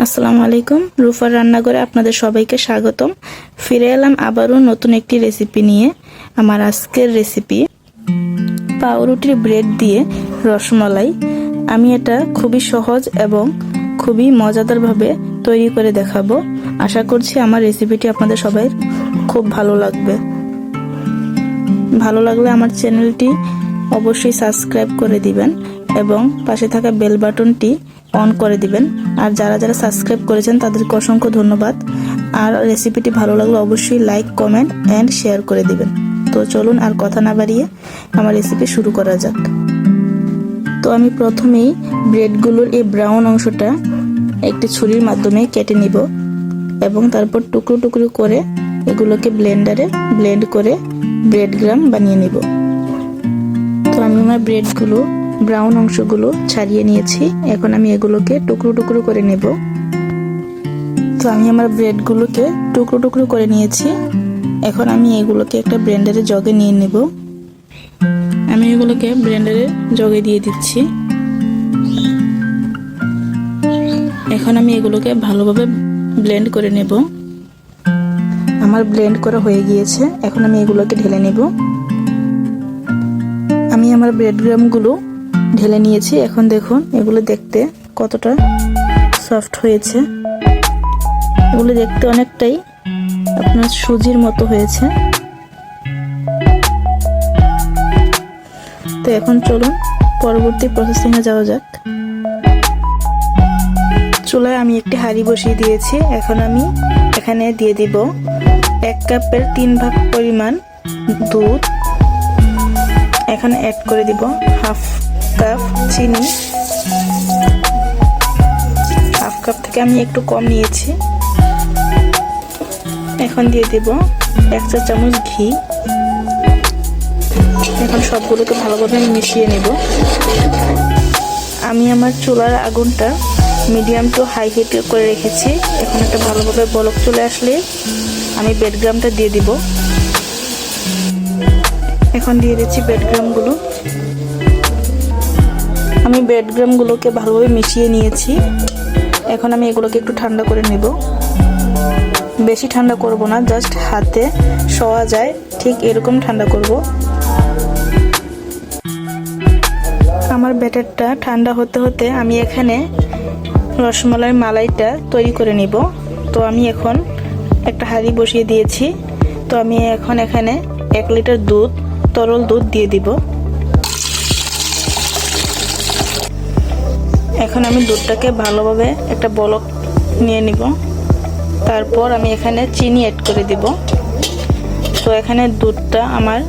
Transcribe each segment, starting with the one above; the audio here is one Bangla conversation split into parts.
আসসালামু আলাইকুম, রুফার রান্নাঘরে আপনাদের সবাইকে স্বাগতম। ফিরে এলাম আবারও নতুন একটি রেসিপি নিয়ে। আমার আজকের রেসিপি পাউরুটির ব্রেড দিয়ে রসমালাই। আমি এটা খুবই সহজ এবং খুবই মজাদারভাবে তৈরি করে দেখাবো। আশা করছি আমার রেসিপিটি আপনাদের সবাই খুব ভালো লাগবে। ভালো লাগলে আমার চ্যানেলটি অবশ্যই সাবস্ক্রাইব করে দিবেন এবং পাশে থাকা বেল বাটনটি অন করে দিবেন। আর যারা যারা সাবস্ক্রাইব করেছেন তাদেরকে অসংখ্য ধন্যবাদ। আর রেসিপিটি ভালো লাগলে অবশ্যই লাইক, কমেন্ট এন্ড শেয়ার করে দিবেন। তো চলুন আর কথা না বাড়িয়ে আমার রেসিপি শুরু করা যাক। তো আমি প্রথমেই ব্রেডগুলোর এই ব্রাউন অংশটা একটি ছুরির মাধ্যমে কেটে নিব এবং তারপর টুকরো টুকরো করে এগুলোকে ব্লেন্ডারে ব্লেন্ড করে ব্রেড গ্রাম বানিয়ে নিব। তো আমি আমার ব্রেডগুলো ব্রাউন অংশগুলো ছাড়িয়ে নিয়েছি। এখন আমি এগুলোকে টুকরো টুকরো করে নেব। তো আমি আমার ব্রেডগুলোকে টুকরো টুকরো করে নিয়েছি। এখন আমি এগুলোকে একটা ব্লেন্ডারে জগে নিয়ে নেব। আমি এগুলোকে ব্লেন্ডারে জগে দিয়ে দিচ্ছি। এখন আমি এগুলোকে ভালোভাবে ব্লেন্ড করে নেব। আমার ব্লেন্ড করা হয়ে গিয়েছে। এখন আমি এগুলোকে ঢেলে নেব। আমি আমার ব্রেড গ্রামগুলো ঢেলে নিয়েছি। এখন দেখুন এগুলো দেখতে কতটা সফট হয়েছে। এগুলো দেখতে অনেকটাই আপনার সুজির মতো হয়েছে। তো এখন চলুন পরবর্তী প্রসেসিংয়ে যাওয়া যাক। চুলায় আমি একটি হাঁড়ি বসিয়ে দিয়েছি। এখন আমি এখানে দিয়ে দিব 1 কাপের 3 ভাগ পরিমাণ দুধ। এখানে অ্যাড করে দিব হাফ কাপ চিনি। হাফ কাপ থেকে আমি একটু কম নিয়েছি। এখন দিয়ে দেব 1 চা চামচ ঘি। এখন সবগুলোকে ভালোভাবে মিশিয়ে নেব। আমি আমার চুলার আগুনটা মিডিয়াম টু হাই হিট করে রেখেছি। এখন একটা ভালোভাবে বলক চলে আসলে আমি ব্রেড গ্রামটা দিয়ে দিব। এখন দিয়ে দিচ্ছি ব্রেড গ্রামগুলো। আমি ব্রেড গ্রামগুলোকে ভালোভাবে মিশিয়ে নিয়েছি। এখন আমি এগুলোকে একটু ঠান্ডা করে নেব। বেশি ঠান্ডা করব না, জাস্ট হাতে শোয়া যায় ঠিক এরকম ঠান্ডা করব। আমার ব্যাটারটা ঠান্ডা হতে হতে আমি এখানে রসমালাই মালাইটা তৈরি করে নিব। তো আমি এখন একটা হাঁড়ি বসিয়ে দিয়েছি। তো আমি এখন এখানে 1 লিটার দুধ, তরল দুধ দিয়ে দিব। এখন আমি দুধটাকে ভালোভাবে একটা বলক নিয়ে নিব। তারপর আমি এখানে চিনি অ্যাড করে দিব। তো এখানে দুধটা আমার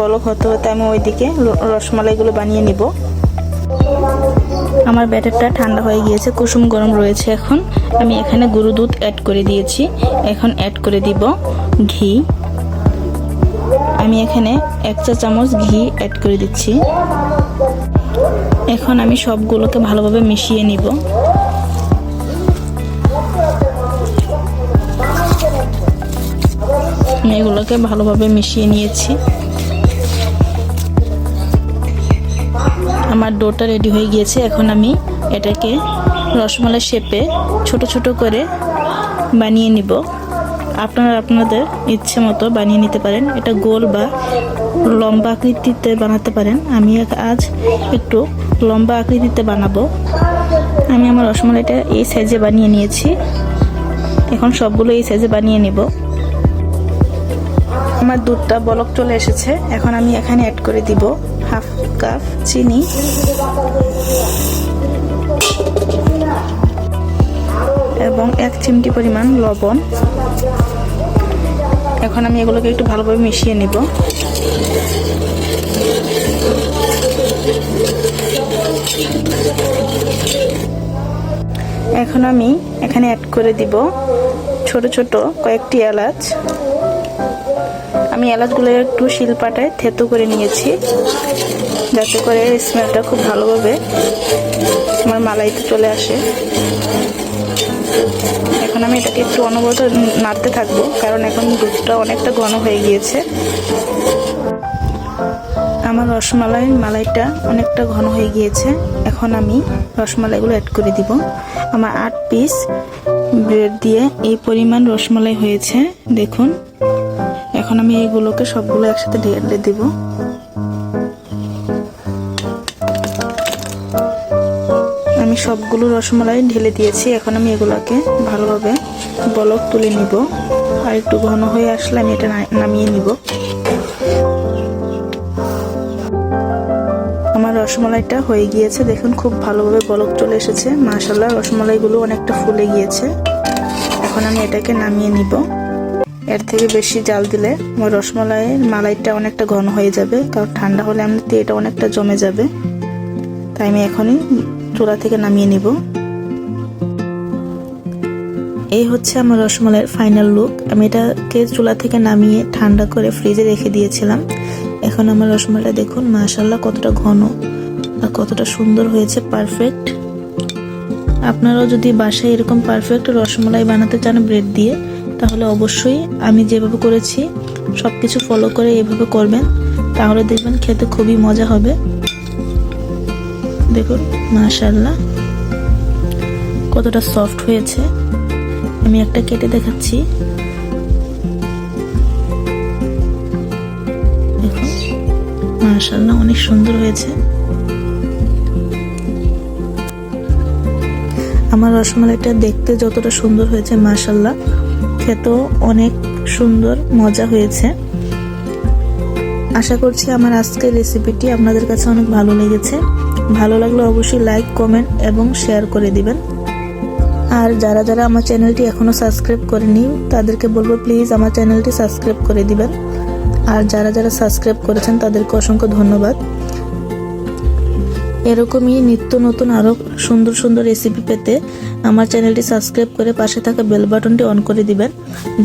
বলক হতে হতে আমি ওইদিকে রসমালাইগুলো বানিয়ে নিব। আমার ব্যাটারটা ঠান্ডা হয়ে গিয়েছে, কুসুম গরম রয়েছে। এখন আমি এখানে গুঁড়ো দুধ অ্যাড করে দিয়েছি। এখন অ্যাড করে দিব ঘি। আমি এখানে 1 চা চামচ ঘি অ্যাড করে দিচ্ছি। এখন আমি সবগুলোকে ভালোভাবে মিশিয়ে নিব। আমি এগুলোকে ভালোভাবে মিশিয়ে নিয়েছি। আমার ডোটা রেডি হয়ে গিয়েছে। এখন আমি এটাকে রসমালাই শেপে ছোট ছোট করে বানিয়ে নিব। আপনারা আপনাদের ইচ্ছে মতো বানিয়ে নিতে পারেন। এটা গোল বা লম্বা আকৃতিতে বানাতে পারেন। আমি আজ একটু লম্বা আকৃতিতে বানাবো। আমি আমার রসমালাইটা এই সাইজে বানিয়ে নিয়েছি। এখন সবগুলো এই সাইজে বানিয়ে নিব। আমার দুধটা বলক চলে এসেছে। এখন আমি এখানে অ্যাড করে দিব হাফ কাপ চিনি এবং 1 চিমটি পরিমাণ লবণ। এখন আমি এগুলোকে একটু ভালোভাবে মিশিয়ে নিব। এখন আমি এখানে অ্যাড করে দিব ছোট ছোট কয়েকটি এলাচ। আমি এলাচগুলো একটু শিলপাটায় থেতো করে নিয়েছি, যাতে করে স্মেলটা খুব ভালোভাবে আমার মালাইতে চলে আসে। এখন আমি এটাকে একটু অনবরত নাড়তে থাকবো, কারণ এখন দুধটা অনেকটা ঘন হয়ে গিয়েছে। আমার মালাইটা অনেকটা ঘন হয়ে গিয়েছে। এখন আমি রসমালাইগুলো অ্যাড করে দিব। আমার 8 পিস ব্রেড দিয়ে এই পরিমাণ রসমালাই হয়েছে, দেখুন। এখন আমি এইগুলোকে সবগুলো একসাথে ঢেলে দিব। আমি সবগুলো রসমালাই ঢেলে দিয়েছি। এখন আমি এগুলোকে ভালোভাবে বলক তুলে নিব। আর একটু ঘন হয়ে আসলে আমি এটা নামিয়ে নিব। আমার রসমালাইটা হয়ে গিয়েছে, দেখুন খুব ভালোভাবে বলক চলে এসেছে। মাশাআল্লাহ, রসমালাইগুলো অনেকটা ফুলে গিয়েছে। এখন আমি এটাকে নামিয়ে নিব। এর থেকে বেশি জাল দিলে আমার মালাইটা অনেকটা ঘন হয়ে যাবে, কারণ ঠান্ডা হলে এমনিতে এটা অনেকটা জমে যাবে। তাই আমি এখনই চুলা থেকে নামিয়ে নিব। এই হচ্ছে আমার রসমালাইয়ের ফাইনাল লুক। আমি এটাকে চুলা থেকে নামিয়ে ঠান্ডা করে ফ্রিজে রেখে দিয়েছিলাম। এখন আমার রসমালাইটা দেখুন, মাশাআল্লাহ কতটা ঘন আর কতটা সুন্দর হয়েছে, পারফেক্ট। আপনারাও যদি বাসায় এরকম পারফেক্ট রসমালাই বানাতে চান ব্রেড দিয়ে, তাহলে অবশ্যই আমি যেভাবে করেছি সবকিছু ফলো করে এভাবে করবেন, তাহলে দেখবেন খেতে খুবই মজা হবে। দেখুন মাশাআল্লাহ কতটা সফট হয়েছে। আমি একটা কেটে দেখাচ্ছি। দেখুন মাশাআল্লাহ অনেক সুন্দর হয়েছে। আমার রসমালাইটা দেখতে যতটা সুন্দর হয়েছে, মাশাআল্লাহ খেতেও অনেক সুন্দর মজা হয়েছে। আশা করছি আমার আজকের রেসিপিটি আপনাদের কাছে অনেক ভালো লেগেছে। ভালো লাগলে অবশ্যই লাইক, কমেন্ট এবং শেয়ার করে দিবেন। আর যারা যারা আমার চ্যানেলটি এখনো সাবস্ক্রাইব করেনি, তাদেরকে বলবো প্লিজ আমার চ্যানেলটি সাবস্ক্রাইব করে দিবেন। আর যারা যারা সাবস্ক্রাইব করেছেন তাদেরকে অসংখ্য ধন্যবাদ। এরকমই নিত্য নতুন আরো সুন্দর সুন্দর রেসিপি পেতে আমার চ্যানেলটি সাবস্ক্রাইব করে পাশে থাকা বেল বাটনটি অন করে দিবেন,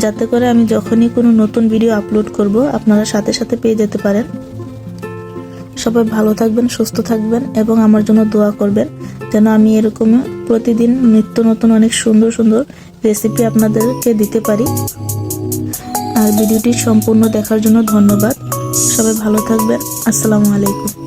যাতে করে আমি যখনই কোনো নতুন ভিডিও আপলোড করব আপনারা সাথে সাথে পেয়ে যেতে পারেন। সবাই ভালো থাকবেন, সুস্থ থাকবেন এবং আমার জন্য দোয়া করবেন, যেন আমি এরকম প্রতিদিন নিত্য নতুন অনেক সুন্দর সুন্দর রেসিপি আপনাদেরকে দিতে পারি। আর ভিডিওটি সম্পূর্ণ দেখার জন্য ধন্যবাদ। সবাই ভালো থাকবেন। আসসালামু আলাইকুম।